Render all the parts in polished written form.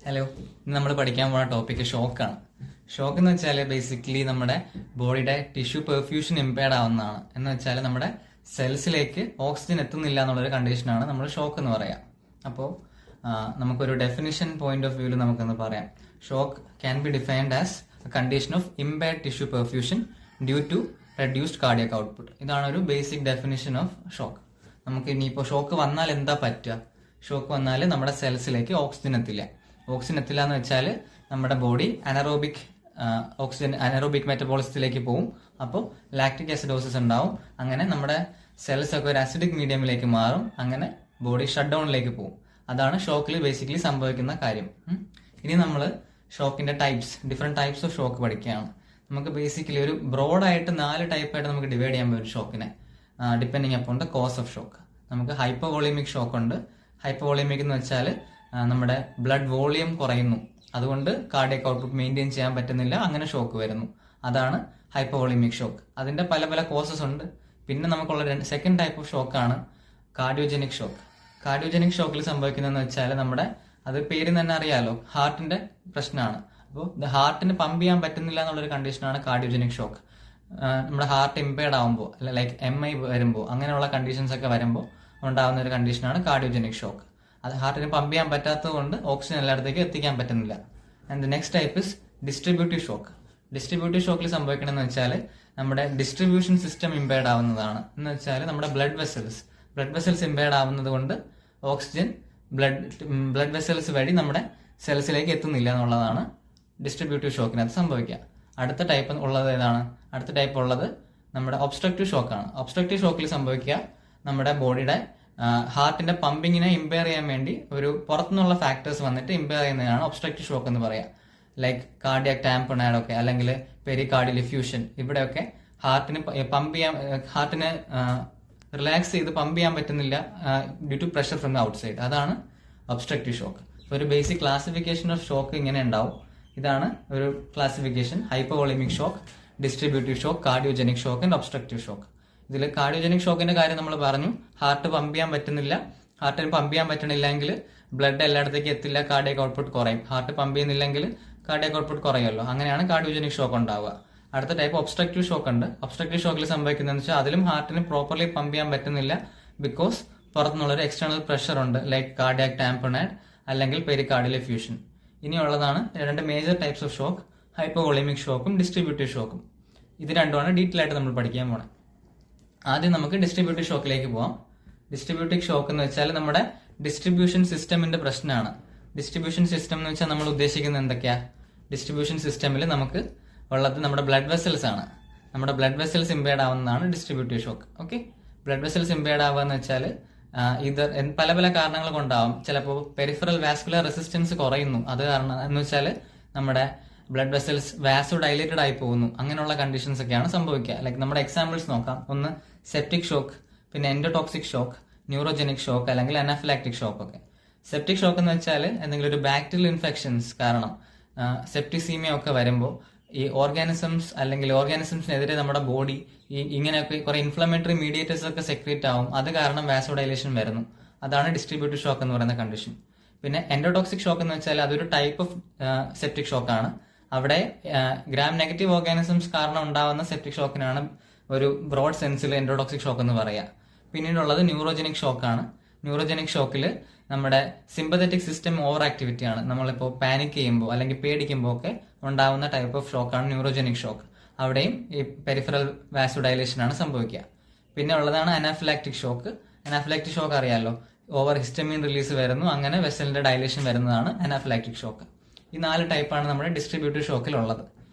Hello, ഇന്ന് നമ്മൾ പഠിക്കാൻ പോകുന്ന ടോപ്പിക്ക് ഷോക്കാണ്. ഷോക്ക് എന്ന് വെച്ചാൽ ബേസിക്കലി നമ്മുടെ ബോഡിയുടെ ടിഷ്യൂ പെർഫ്യൂഷൻ ഇമ്പയർഡ് ആവുന്നതാണ്. എന്ന് വെച്ചാൽ നമ്മുടെ സെൽസിലേക്ക് ഓക്സിജൻ എത്തുന്നില്ല എന്നുള്ളൊരു കണ്ടീഷനാണ് നമ്മൾ ഷോക്ക് എന്ന് പറയാം. അപ്പോൾ നമുക്കൊരു ഡെഫിനിഷൻ പോയിന്റ് ഓഫ് വ്യൂവിൽ നമുക്കൊന്ന് പറയാം. Shock can be defined as a condition of impaired tissue perfusion due to reduced cardiac output. ഇതാണ് ഒരു ബേസിക് ഡെഫിനിഷൻ ഓഫ് ഷോക്ക്. നമുക്ക് ഇനിയിപ്പോൾ ഷോക്ക് വന്നാൽ എന്താ പറ്റുക? ഷോക്ക് വന്നാൽ നമ്മുടെ സെൽസിലേക്ക് ഓക്സിജൻ എത്തില്ല. ഓക്സിജൻ എത്തില്ല എന്ന് വെച്ചാൽ നമ്മുടെ ബോഡി അനറോബിക് മെറ്റബോളിസത്തിലേക്ക് പോകും. അപ്പോൾ ലാക്റ്റിക് ആസിഡോസിസ് ഉണ്ടാവും. അങ്ങനെ നമ്മുടെ സെൽസ് ഒക്കെ ഒരു അസിഡിക് മീഡിയമിലേക്ക് മാറും. അങ്ങനെ ബോഡി ഷട്ട് ഡൗണിലേക്ക് പോകും. അതാണ് ഷോക്കിൽ ബേസിക്കലി സംഭവിക്കുന്ന കാര്യം. ഇനി നമ്മൾ ഷോക്കിന്റെ ഡിഫറെന്റ് ടൈപ്സ് ഓഫ് ഷോക്ക് പഠിക്കുകയാണ്. നമുക്ക് ബേസിക്കലി ഒരു ബ്രോഡായിട്ട് 4 ടൈപ്പായിട്ട് നമുക്ക് ഡിവൈഡ് ചെയ്യാൻ പറ്റും ഷോക്കിനെ, depending upon the cause of shock. നമുക്ക് ഹൈപ്പോവോളിയമിക് ഷോക്ക് ഉണ്ട്. ഹൈപ്പോവോളിയമിക് എന്ന് വെച്ചാൽ നമ്മുടെ ബ്ലഡ് വോളിയം കുറയുന്നു, അതുകൊണ്ട് കാർഡിയക് ഔട്ട്പുട്ട് മെയിൻറ്റെയിൻ ചെയ്യാൻ പറ്റുന്നില്ല, അങ്ങനെ ഷോക്ക് വരുന്നു. അതാണ് ഹൈപ്പോവോളിയമിക് ഷോക്ക്. അതിന്റെ പല പല കോസസ് ഉണ്ട്. പിന്നെ നമുക്കുള്ള സെക്കൻഡ് ടൈപ്പ് ഓഫ് ഷോക്കാണ് കാർഡിയോജനിക് ഷോക്ക്. കാർഡിയോജനിക് ഷോക്കിൽ സംഭവിക്കുന്നതെന്ന് വെച്ചാൽ നമ്മുടെ അത് പേര് തന്നെ അറിയാലോ, ഹാർട്ടിന്റെ പ്രശ്നമാണ്. അപ്പോൾ ഹാർട്ടിന് പമ്പ് ചെയ്യാൻ പറ്റുന്നില്ല എന്നുള്ളൊരു കണ്ടീഷനാണ് കാർഡിയോജനിക് ഷോക്ക്. നമ്മുടെ ഹാർട്ട് ഇമ്പയർഡ് ആകുമ്പോൾ, ലൈക്ക് MI വരുമ്പോൾ, അങ്ങനെയുള്ള കണ്ടീഷൻസ് ഒക്കെ വരുമ്പോൾ ഉണ്ടാകുന്ന ഒരു കണ്ടീഷനാണ് കാർഡിയോജനിക് ഷോക്ക്. അത് ഹാർട്ടിന് പമ്പ് ചെയ്യാൻ പറ്റാത്തത് കൊണ്ട് ഓക്സിജൻ എല്ലായിടത്തേക്കും എത്തിക്കാൻ പറ്റുന്നില്ല. And the next type is distributive shock. Distributive ഷോക്കിൽ സംഭവിക്കണമെന്ന് വെച്ചാൽ നമ്മുടെ ഡിസ്ട്രിബ്യൂഷൻ സിസ്റ്റം ഇമ്പയർഡ് ആവുന്നതാണ്. എന്ന് വെച്ചാൽ നമ്മുടെ ബ്ലഡ് വെസൽസ് ഇമ്പയർഡ് ആവുന്നത് കൊണ്ട് ഓക്സിജൻ ബ്ലഡ് വെസൽസ് വഴി നമ്മുടെ സെൽസിലേക്ക് എത്തുന്നില്ല എന്നുള്ളതാണ് ഡിസ്ട്രിബ്യൂട്ടീവ് ഷോക്കിനകത്ത് സംഭവിക്കുക. അടുത്ത ടൈപ്പ് ഉള്ളത് ഏതാണ്? അടുത്ത ടൈപ്പ് ഉള്ളത് നമ്മുടെ ഒബ്സ്ട്രക്റ്റീവ് ഷോക്കാണ്. ഒബ്സ്ട്രക്റ്റീവ് ഷോക്കിൽ സംഭവിക്കുക നമ്മുടെ ബോഡിയുടെ ഹാർട്ടിന്റെ പമ്പിങ്ങിനെ ഇമ്പയർ ചെയ്യാൻ വേണ്ടി ഒരു പുറത്തുനിന്നുള്ള ഫാക്ടേഴ്സ് വന്നിട്ട് ഇമ്പയർ ചെയ്യുന്നതാണ് ഒബ്സ്ട്രക്റ്റീവ് ഷോക്ക് എന്ന് പറയാം. ലൈക്ക് കാർഡിയാക് ടാംപണേഡ് ഒക്കെ, അല്ലെങ്കിൽ പെരികാർഡിയൽ എഫ്യൂഷൻ. ഇവിടെയൊക്കെ ഹാർട്ടിനെ റിലാക്സ് ചെയ്ത് പമ്പ് ചെയ്യാൻ പറ്റുന്നില്ല due to pressure from the outside. അതാണ് ഒബ്സ്ട്രക്റ്റീവ് ഷോക്ക്. ഒരു ബേസിക് ക്ലാസിഫിക്കേഷൻ ഓഫ് ഷോക്ക് ഇങ്ങനെ ഉണ്ടാവും. ഇതാണ് ഒരു classification: hypovolemic shock, distributive shock, cardiogenic shock and obstructive shock. ഇതിൽ കാർഡിയോജനിക് ഷോക്കിന്റെ കാര്യം നമ്മൾ പറഞ്ഞു. ഹാർട്ടിന് പമ്പ് ചെയ്യാൻ പറ്റണില്ലെങ്കിൽ ബ്ലഡ് എല്ലായിടത്തേക്ക് എത്തില്ല, കാർഡിയക് ഔട്ട്പുട്ട് കുറയും. ഹാർട്ട് പമ്പ് ചെയ്യുന്നില്ലെങ്കിൽ കാർഡിയക് ഔട്ട്പുട്ട് കുറയുമല്ലോ. അങ്ങനെയാണ് കാർഡിയോജനിക് ഷോക്ക് ഉണ്ടാവുക. അടുത്ത ടൈപ്പ് ഒബ്സ്ട്രക്റ്റീവ് ഷോക്ക് ഉണ്ട്. ഒബ്സ്ട്രക്റ്റീവ് ഷോക്കിൽ സംഭവിക്കുന്നതെന്ന് വെച്ചാൽ അതിലും ഹാർട്ടിന് പ്രോപ്പർലി പമ്പ് ചെയ്യാൻ പറ്റുന്നില്ല, ബിക്കോസ് പുറത്തുനിന്നുള്ളൊരു എക്സ്റ്റേണൽ പ്രഷർ ഉണ്ട്, ലൈക്ക് കാർഡിയാക് ടാംപണേഡ് അല്ലെങ്കിൽ പെരികാർഡിയൽ എഫ്യൂഷൻ. ഇനിയുള്ളതാണ് 2 major types of shock: hypovolemic ഷോക്കും ഡിസ്ട്രിബ്യൂട്ടീവ് ഷോക്കും. ഇത് രണ്ടുമാണ് ഡീറ്റെയിൽ ആയിട്ട് നമ്മൾ പഠിക്കാൻ പോണത്. ആദ്യം നമുക്ക് ഡിസ്ട്രിബ്യൂട്ടീവ് ഷോക്കിലേക്ക് പോവാം. ഡിസ്ട്രിബ്യൂട്ടീവ് ഷോക്ക് എന്ന് വെച്ചാൽ നമ്മുടെ ഡിസ്ട്രിബ്യൂഷൻ സിസ്റ്റമിന്റെ പ്രശ്നമാണ്. ഡിസ്ട്രിബ്യൂഷൻ സിസ്റ്റം എന്ന് വെച്ചാൽ നമ്മൾ ഉദ്ദേശിക്കുന്നത് എന്തൊക്കെയാ? ഡിസ്ട്രിബ്യൂഷൻ സിസ്റ്റമിൽ നമുക്ക് ഉള്ളത് നമ്മുടെ ബ്ലഡ് വെസൽസ് ആണ്. നമ്മുടെ ബ്ലഡ് വെസൽസ് ഇമ്പയർഡ് ആവുന്നതാണ് distributive shock. Okay, blood vessels impaired ആവുക എന്ന് വെച്ചാൽ ഇത് പല പല കാരണങ്ങൾ കൊണ്ടാവും. ചിലപ്പോൾ പെരിഫറൽ വാസ്കുലർ റെസിസ്റ്റൻസ് കുറയുന്നു, അത് കാരണം എന്ന് വെച്ചാൽ നമ്മുടെ ബ്ലഡ് വെസൽസ് വാസോ ഡൈലേറ്റഡ് ആയി പോകുന്നു. അങ്ങനെയുള്ള കണ്ടീഷൻസ് ഒക്കെയാണ് സംഭവിക്കുക. ലൈക്ക് നമ്മുടെ എക്സാമ്പിൾസ് നോക്കാം. ഒന്ന് സെപ്റ്റിക് ഷോക്ക്, പിന്നെ എൻഡോടോക്സിക് ഷോക്ക്, ന്യൂറോജനിക് ഷോക്ക് അല്ലെങ്കിൽ അനാഫിലാക്റ്റിക് ഷോക്ക് ഒക്കെ. സെപ്റ്റിക് ഷോക്ക് എന്ന് വെച്ചാൽ എന്തെങ്കിലും ഒരു ബാക്ടീരിയൽ ഇൻഫെക്ഷൻസ് കാരണം സെപ്റ്റിസീമിയ ഒക്കെ വരുമ്പോൾ ഈ ഓർഗാനിസംസിനെതിരെ നമ്മുടെ ബോഡി ഇങ്ങനെയൊക്കെ കുറെ ഇൻഫ്ലമേറ്ററി മീഡിയേറ്റേഴ്സ് ഒക്കെ സെക്രീറ്റ് ആവും. അത് കാരണം വാസോ ഡൈലേഷൻ വരുന്നു. അതാണ് ഡിസ്ട്രിബ്യൂട്ടീവ് ഷോക്ക് എന്ന് പറയുന്ന കണ്ടീഷൻ. പിന്നെ എൻഡോടോക്സിക് ഷോക്ക് എന്ന് വെച്ചാൽ അതൊരു ടൈപ്പ് ഓഫ് സെപ്റ്റിക് ഷോക്കാണ്. അവിടെ ഗ്രാം നെഗറ്റീവ് ഓർഗാനിസംസ് കാരണം ഉണ്ടാവുന്ന സെപ്റ്റിക് ഷോക്കിനാണ് ഒരു ബ്രോഡ് സെൻസിൽ എൻഡോടോക്സിക് ഷോക്ക് എന്ന് പറയാം. പിന്നീടുള്ളത് ന്യൂറോജനിക് ഷോക്കാണ്. ന്യൂറോജനിക് ഷോക്കിൽ നമ്മുടെ സിമ്പത്തറ്റിക് സിസ്റ്റം ഓവർ ആക്ടിവിറ്റി ആണ്. നമ്മളിപ്പോൾ പാനിക് ചെയ്യുമ്പോൾ അല്ലെങ്കിൽ പേടിക്കുമ്പോൾ ഒക്കെ ഉണ്ടാവുന്ന ടൈപ്പ് ഓഫ് ഷോക്കാണ് ന്യൂറോജനിക് ഷോക്ക്. അവിടെയും ഈ പെരിഫറൽ വാസോ ഡൈലേഷൻ ആണ് സംഭവിക്കുക. പിന്നെ ഉള്ളതാണ് അനാഫിലാക്റ്റിക് ഷോക്ക്. അനാഫിലാക്റ്റിക് ഷോക്ക് അറിയാലോ, ഓവർ ഹിസ്റ്റമീൻ റിലീസ് വരുന്നു, അങ്ങനെ വെസലിന്റെ ഡൈലേഷൻ വരുന്നതാണ് അനാഫിലാക്റ്റിക് ഷോക്ക്. ഈ 4 ടൈപ്പാണ് നമ്മുടെ ഡിസ്ട്രിബ്യൂട്ടീവ് ഷോക്കിൽ ഉള്ളത്.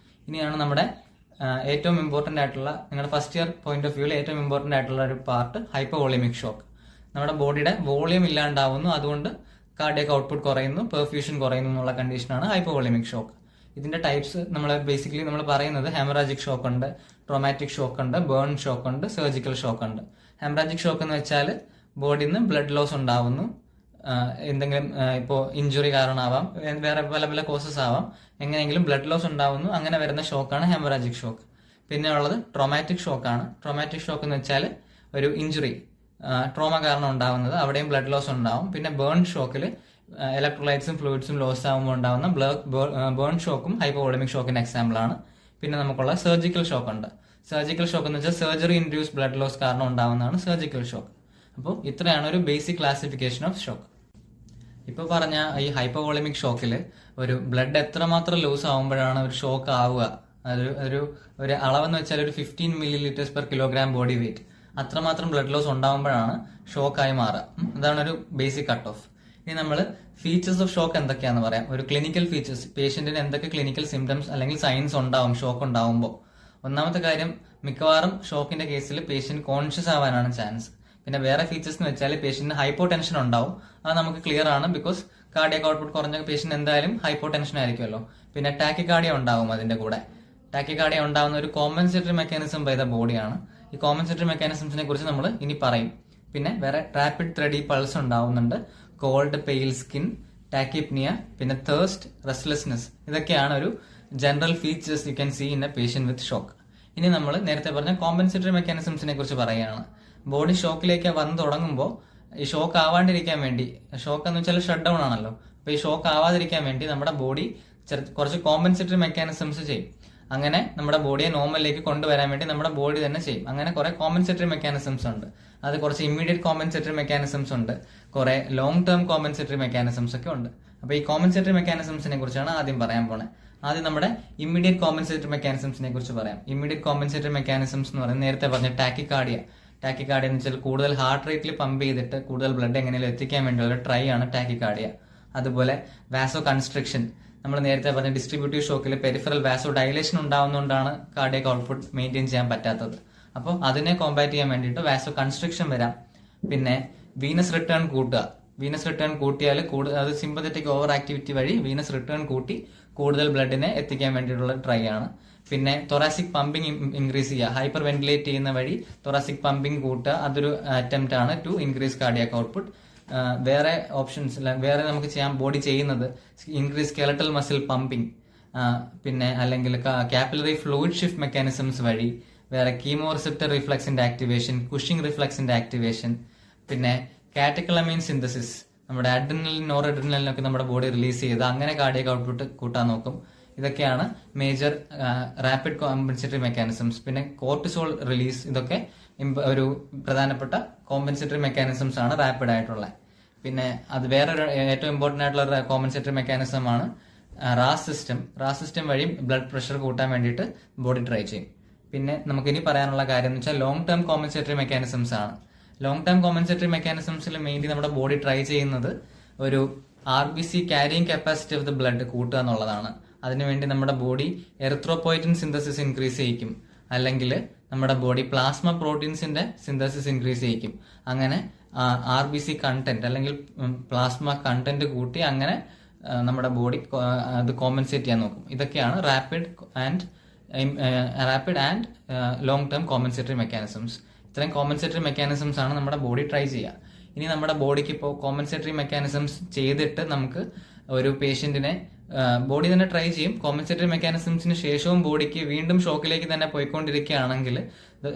ഇനിയാണ് നമ്മുടെ ഏറ്റവും ഇമ്പോർട്ടന്റ് ആയിട്ടുള്ള, നിങ്ങളുടെ ഫസ്റ്റ് ഇയർ പോയിന്റ് ഓഫ് വ്യൂവിൽ ഏറ്റവും ഇമ്പോർട്ടന്റ് ആയിട്ടുള്ള ഒരു പാർട്ട് ഹൈപ്പോവോളിയമിക് ഷോക്ക്. നമ്മുടെ ബോഡിയുടെ വോളിയം ഇല്ലാണ്ടാവുന്നു, അതുകൊണ്ട് കാർഡിയക് ഔട്ട്പുട്ട് കുറയുന്നു, പെർഫ്യൂഷൻ കുറയുന്നു എന്നുള്ള കണ്ടീഷനാണ് ഹൈപ്പോവോളിയമിക് ഷോക്ക്. ഇതിന്റെ ടൈപ്സ് നമ്മൾ ബേസിക്കലി പറയുന്നത് ഹെമറാജിക് ഷോക്ക് ഉണ്ട്, ട്രോമാറ്റിക് ഷോക്ക് ഉണ്ട്, ബേൺ ഷോക്ക് ഉണ്ട്, സർജിക്കൽ ഷോക്ക് ഉണ്ട്. ഹെമറാജിക് ഷോക്ക് എന്ന് വെച്ചാൽ ബോഡിയിൽ നിന്ന് ബ്ലഡ് ലോസ് ഉണ്ടാവുന്നു, എന്തെങ്കിലും ഇപ്പോൾ ഇഞ്ചുറി കാരണമാവാം, വേറെ പല പല കോസസ് ആവാം, എങ്ങനെയെങ്കിലും ബ്ലഡ് ലോസ് ഉണ്ടാവുന്നു, അങ്ങനെ വരുന്ന ഷോക്കാണ് ഹെമറാജിക് ഷോക്ക്. പിന്നെ ഉള്ളത് ട്രോമാറ്റിക് ഷോക്കാണ്. ട്രോമാറ്റിക് ഷോക്ക് എന്ന് വെച്ചാൽ ഒരു ഇഞ്ചുറി, ട്രോമ കാരണം ഉണ്ടാവുന്നത്, അവിടെയും ബ്ലഡ് ലോസ് ഉണ്ടാവും. പിന്നെ ബേൺ ഷോക്കിൽ ഇലക്ട്രോലൈറ്റ്സും ഫ്ലൂയിഡ്സും ലോസ് ആകുമ്പോൾ ഉണ്ടാകുന്ന ബേൺ ഷോക്കും ഹൈപ്പോവോളമിക് ഷോക്കിന്റെ എക്സാമ്പിൾ ആണ്. പിന്നെ നമുക്കുള്ള സർജിക്കൽ ഷോക്ക് ഉണ്ട്. സർജിക്കൽ ഷോക്ക് എന്ന് വെച്ചാൽ സർജറി ഇൻഡ്യൂസ് ബ്ലഡ് ലോസ് കാരണം ഉണ്ടാവുന്നതാണ് സർജിക്കൽ ഷോക്ക്. അപ്പോൾ ഇത്രയാണ് ഒരു ബേസിക് ക്ലാസിഫിക്കേഷൻ ഓഫ് ഷോക്ക്. ഇപ്പോൾ പറഞ്ഞ ഈ ഹൈപ്പോവോളമിക് ഷോക്കിൽ ഒരു ബ്ലഡ് എത്രമാത്രം ലൂസ് ആകുമ്പോഴാണ് ഒരു ഷോക്ക് ആവുക, ഒരു അളവെന്ന് വെച്ചാൽ ഒരു 15 ml per kilogram body weight, അത്രമാത്രം ബ്ലഡ് ലോസ് ഉണ്ടാകുമ്പോഴാണ് ഷോക്കായി മാറുക. അതാണ് ഒരു ബേസിക് കട്ട് ഓഫ്. ഇനി നമ്മൾ ഫീച്ചേഴ്സ് ഓഫ് ഷോക്ക് എന്തൊക്കെയാണെന്ന് പറയാം. ഒരു ക്ലിനിക്കൽ ഫീച്ചേഴ്സ്, പേഷ്യന്റിന് എന്തൊക്കെ ക്ലിനിക്കൽ സിംറ്റംസ് അല്ലെങ്കിൽ സൈൻസ് ഉണ്ടാവും ഷോക്ക് ഉണ്ടാവുമ്പോൾ. ഒന്നാമത്തെ കാര്യം, മിക്കവാറും ഷോക്കിന്റെ കേസിൽ പേഷ്യന്റ് കോൺഷ്യസ് ആവാനാണ് ചാൻസ്. പിന്നെ വേറെ ഫീച്ചേഴ്സ് എന്ന് വെച്ചാൽ പേഷ്യന്റിന് ഹൈപ്പോ ടെൻഷൻ ഉണ്ടാവും. അത് നമുക്ക് ക്ലിയർ ആണ്, ബിക്കോസ് കാർഡിയക് ഔട്ട്പുട്ട് കുറഞ്ഞ പേഷ്യന്റ് എന്തായാലും ഹൈപ്പോ ടെൻഷൻ ആയിരിക്കുമല്ലോ. പിന്നെ ടാക്കിക്കാർഡിയ ഉണ്ടാവും. അതിന്റെ കൂടെ ടാക്കിക്കാർഡിയ ഉണ്ടാവുന്ന ഒരു കോമ്പൻസേറ്ററി മെക്കാനിസം ബൈ ദ ബോഡിയാണ്. ഈ കോമ്പൻസേറ്ററി മെക്കാനിസംസിനെ കുറിച്ച് നമ്മൾ ഇനി പറയും. പിന്നെ വേറെ റാപ്പിഡ് ത്രെഡി പൾസ് ഉണ്ടാവുന്നുണ്ട്, കോൾഡ് പെയിൽ സ്കിൻ, ടാക്കിപ്നിയ, പിന്നെ തേഴ്സ്റ്റ്, റെസ്റ്റ്ലെസ്നെസ്. ഇതൊക്കെയാണ് ഒരു general features you can see in a patient with shock. ഇനി നമ്മൾ നേരത്തെ പറഞ്ഞ കോമ്പൻസേറ്ററി മെക്കാനിസംസിനെ കുറിച്ച് പറയുകയാണ്. ബോഡി ഷോക്കിലേക്ക് വന്ന് തുടങ്ങുമ്പോൾ ഈ ഷോക്ക് ആവാണ്ടിരിക്കാൻ വേണ്ടി, ഷോക്ക് എന്ന് വെച്ചാൽ ഷട്ട് ഡൗൺ ആണല്ലോ, അപ്പൊ ഈ ഷോക്ക് ആവാതിരിക്കാൻ വേണ്ടി നമ്മുടെ ബോഡി കുറച്ച് കോമ്പൻസേറ്ററി മെക്കാനിസംസ് ചെയ്യും. അങ്ങനെ നമ്മുടെ ബോഡിയെ നോർമലിലേക്ക് കൊണ്ടുവരാൻ വേണ്ടി നമ്മുടെ ബോഡി തന്നെ ചെയ്യും. അങ്ങനെ കുറെ കോമ്പൻസേറ്ററി മെക്കാനിസംസ് ഉണ്ട്. അത് കുറച്ച് ഇമ്മീഡിയറ്റ് കോമ്പൻസേറ്ററി മെക്കാനിസംസ് ഉണ്ട്, കുറെ ലോങ് ടേം കോമ്പൻസേറ്ററി മെക്കാനിസംസ് ഒക്കെ ഉണ്ട്. അപ്പൊ ഈ കോമ്പൻസേറ്ററി മെക്കാനിസംസിനെ കുറിച്ചാണ് ആദ്യം പറയാൻ പോണേ. ആദ്യം നമ്മുടെ ഇമ്മീഡിയറ്റ് കോമ്പൻസേറ്ററി മെക്കാനിസംസിനെ കുറിച്ച് പറയാം. ഇമ്മീഡിയറ്റ് കോമ്പൻസേറ്ററി മെക്കാനിസംസ് എന്ന് പറയുന്നത് നേരത്തെ പറഞ്ഞ ടാക്കിക്കാർഡിയ എന്ന് വെച്ചാൽ കൂടുതൽ ഹാർട്ട് റേറ്റിൽ പമ്പ് ചെയ്തിട്ട് കൂടുതൽ ബ്ലഡ് എങ്ങനെയും എത്തിക്കാൻ വേണ്ടിയുള്ള ട്രൈ ആണ് ടാക്കിക്കാർഡിയ. അതുപോലെ വാസോ കൺസ്ട്രിക്ഷൻ, നമ്മൾ നേരത്തെ പറഞ്ഞ ഡിസ്ട്രിബ്യൂട്ടീവ് ഷോക്കിൽ പെരിഫറൽ വാസോ ഡയലേഷൻ ഉണ്ടാവുന്നതുകൊണ്ടാണ് കാർഡിയക് ഔട്ട്പുട്ട് മെയിൻറ്റെയിൻ ചെയ്യാൻ പറ്റാത്തത്. അപ്പോൾ അതിനെ കോമ്പാറ്റ് ചെയ്യാൻ വേണ്ടിയിട്ട് വാസോ കൺസ്ട്രിക്ഷൻ വരാം. പിന്നെ വീനസ് റിട്ടേൺ കൂട്ടുക. വീനസ് റിട്ടേൺ കൂട്ടിയാൽ അത് സിമ്പത്തറ്റിക് ഓവർ ആക്ടിവിറ്റി വഴി വീനസ് റിട്ടേൺ കൂട്ടി കൂടുതൽ ബ്ലഡിനെ എത്തിക്കാൻ വേണ്ടിയിട്ടുള്ള ട്രൈ ആണ്. പിന്നെ തൊറാസിക് പമ്പിങ് ഇൻക്രീസ് ചെയ്യുക, ഹൈപ്പർ വെന്റിലേറ്റ് ചെയ്യുന്ന വഴി തൊറാസിക് പമ്പിങ് കൂട്ടുക, അതൊരു അറ്റംപ്റ്റ് ആണ് ടു ഇൻക്രീസ് കാർഡിയാക് ഔട്ട്പുട്ട്. വേറെ ഓപ്ഷൻസ് വേറെ നമുക്ക് ചെയ്യാൻ ബോഡി ചെയ്യുന്നത് ഇൻക്രീസ് സ്കെലറ്റൽ മസിൽ പമ്പിങ്, പിന്നെ അല്ലെങ്കിൽ കാപ്പിലറി ഫ്ലൂയിഡ് ഷിഫ്റ്റ് മെക്കാനിസംസ് വഴി, വേറെ കീമോ റിസെപ്റ്റർ റിഫ്ലക്സിന്റെ ആക്ടിവേഷൻ, കുഷിംഗ് റിഫ്ലക്സിന്റെ ആക്ടിവേഷൻ, പിന്നെ കാറ്റക്കളമൈൻ സിന്തസിസ്, നമ്മുടെ അഡ്രിനലിൻ നോർ അഡ്രിനലിനൊക്കെ നമ്മുടെ ബോഡി റിലീസ് ചെയ്ത് അങ്ങനെ കാർഡിയക് ഔട്ട്പുട്ട് കൂട്ടാൻ നോക്കും. ഇതൊക്കെയാണ് മേജർ റാപ്പിഡ് കോമ്പൻസേറ്ററി മെക്കാനിസംസ്. പിന്നെ കോർട്ടിസോൾ റിലീസ്, ഇതൊക്കെ ഒരു പ്രധാനപ്പെട്ട കോമ്പൻസേറ്ററി മെക്കാനിസംസ് ആണ് റാപ്പിഡ് ആയിട്ടുള്ള. പിന്നെ അത് വേറൊരു ഏറ്റവും ഇമ്പോർട്ടന്റ് ആയിട്ടുള്ള കോമ്പൻസേറ്ററി മെക്കാനിസം ആണ് റാസ് സിസ്റ്റം. റാസ് സിസ്റ്റം വഴി ബ്ലഡ് പ്രഷർ കൂട്ടാൻ വേണ്ടിയിട്ട് ബോഡി ട്രൈ ചെയ്യും. പിന്നെ നമുക്കിനി പറയാനുള്ള കാര്യം എന്ന് വെച്ചാൽ ലോങ് ടേം കോമ്പൻസേറ്ററി മെക്കാനിസംസ് ആണ്. ലോങ് ടേം കോമ്പൻസേറ്ററി മെക്കാനിസംസിൽ മെയിൻലി നമ്മുടെ ബോഡി ട്രൈ ചെയ്യുന്നത് ഒരു RBC carrying capacity of the blood കൂട്ടുക എന്നുള്ളതാണ്. അതിനുവേണ്ടി നമ്മുടെ ബോഡി എറിത്രോപോയിറ്റിൻ സിന്തസിസ് ഇൻക്രീസ് ചെയ്യിക്കും, അല്ലെങ്കിൽ നമ്മുടെ ബോഡി പ്ലാസ്മ പ്രോട്ടീൻസിന്റെ സിന്തസിസ് ഇൻക്രീസ് ചെയ്യിക്കും. അങ്ങനെ RBC കണ്ടന്റ് അല്ലെങ്കിൽ പ്ലാസ്മ കണ്ടന്റ് കൂട്ടി അങ്ങനെ നമ്മുടെ ബോഡി അത് കോമ്പൻസേറ്റ് ചെയ്യാൻ നോക്കും. ഇതൊക്കെയാണ് rapid and long term compensatory mechanisms. ഇത്രയും കോമ്പൻസേറ്ററി മെക്കാനിസംസ് ആണ് നമ്മുടെ ബോഡി ട്രൈ ചെയ്യുക. ഇനി നമ്മുടെ ബോഡിക്ക് ഇപ്പോൾ കോമ്പൻസേറ്ററി മെക്കാനിസംസ് ചെയ്തിട്ട് നമുക്ക് ഒരു പേഷ്യന്റിനെ ബോഡി തന്നെ ട്രൈ ചെയ്യും. കോമ്പൻസേറ്ററി മെക്കാനിസംസിന് ശേഷവും ബോഡിക്ക് വീണ്ടും ഷോക്കിലേക്ക് തന്നെ പോയിക്കൊണ്ടിരിക്കുകയാണെങ്കിൽ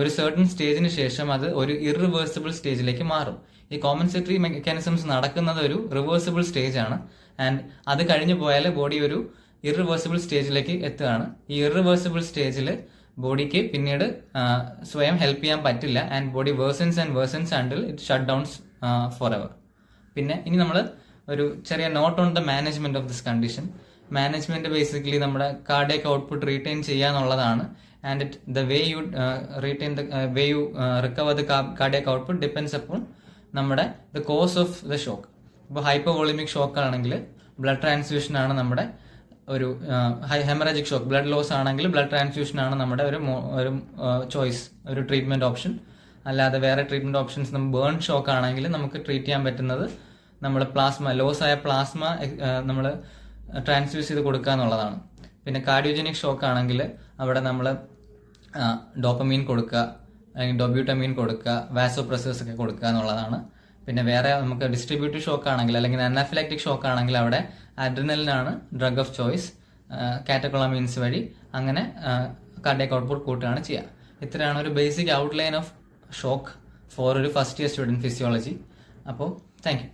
ഒരു സർട്ടൺ സ്റ്റേജിന് ശേഷം അത് ഒരു ഇറിവേഴ്സിബിൾ സ്റ്റേജിലേക്ക് മാറും. ഈ കോമ്പൻസേറ്ററി മെക്കാനിസംസ് നടക്കുന്നത് ഒരു റിവേഴ്സിബിൾ സ്റ്റേജ് ആണ്. ആൻഡ് അത് കഴിഞ്ഞു പോയാൽ ബോഡി ഒരു ഇറിവേഴ്സിബിൾ സ്റ്റേജിലേക്ക് എത്തുകയാണ്. ഈ ഇറിവേഴ്സിബിൾ സ്റ്റേജിൽ ബോഡിക്ക് പിന്നീട് സ്വയം ഹെൽപ്പ് ചെയ്യാൻ പറ്റില്ല. And body worsens and worsens ആൻഡിൽ it shut downs forever. പിന്നെ ഇനി നമ്മൾ ഒരു ചെറിയ note on the management of this condition. Management basically നമ്മുടെ കാർഡിയക് ഔട്ട്പുട്ട് റീറ്റെയിൻ ചെയ്യാന്നുള്ളതാണ്. And the way you retain way you recover the cardiac output depends upon നമ്മുടെ the cause of the shock. ഇപ്പോൾ hypovolemic shock ആണെങ്കിൽ blood transfusion ആണ് നമ്മുടെ ഒരു haemorrhagic shock, blood loss ആണെങ്കിൽ blood transfusion ആണ് നമ്മുടെ ഒരു ചോയ്സ്, ഒരു ട്രീറ്റ്മെന്റ് ഓപ്ഷൻ. അല്ലാതെ വേറെ ട്രീറ്റ്മെന്റ് ഓപ്ഷൻസ് നമ്മൾ ബേൺ ഷോക്ക് ആണെങ്കിൽ നമുക്ക് ട്രീറ്റ് ചെയ്യാൻ പറ്റുന്നത് നമ്മൾ പ്ലാസ്മ ലോസ് ആയ പ്ലാസ്മ നമ്മൾ ട്രാൻസ്ഫ്യൂസ് ചെയ്ത് കൊടുക്കുക എന്നുള്ളതാണ്. പിന്നെ കാർഡിയോജനിക് ഷോക്ക് ആണെങ്കിൽ അവിടെ നമ്മൾ ഡോപ്പമീൻ കൊടുക്കുക, അല്ലെങ്കിൽ ഡൊബ്യൂട്ടമീൻ കൊടുക്കുക, വാസോപ്രസേഴ്സ് ഒക്കെ കൊടുക്കുക എന്നുള്ളതാണ്. പിന്നെ വേറെ നമുക്ക് ഡിസ്ട്രിബ്യൂട്ടീവ് ഷോക്ക് ആണെങ്കിൽ അല്ലെങ്കിൽ അനാഫിലാക്റ്റിക് ഷോക്ക് ആണെങ്കിൽ അവിടെ അഡ്രിനലിനാണ് ഡ്രഗ് ഓഫ് ചോയ്സ്, കാറ്റക്കൊളമീൻസ് വഴി അങ്ങനെ കാർഡിയക് ഔട്ട്പുട്ട് കൂട്ടുകയാണ് ചെയ്യുക. ഇത്രയാണ് ഒരു basic outline of shock for ഒരു ഫസ്റ്റ് ഇയർ സ്റ്റുഡൻറ് ഫിസിയോളജി. അപ്പോൾ താങ്ക് യു.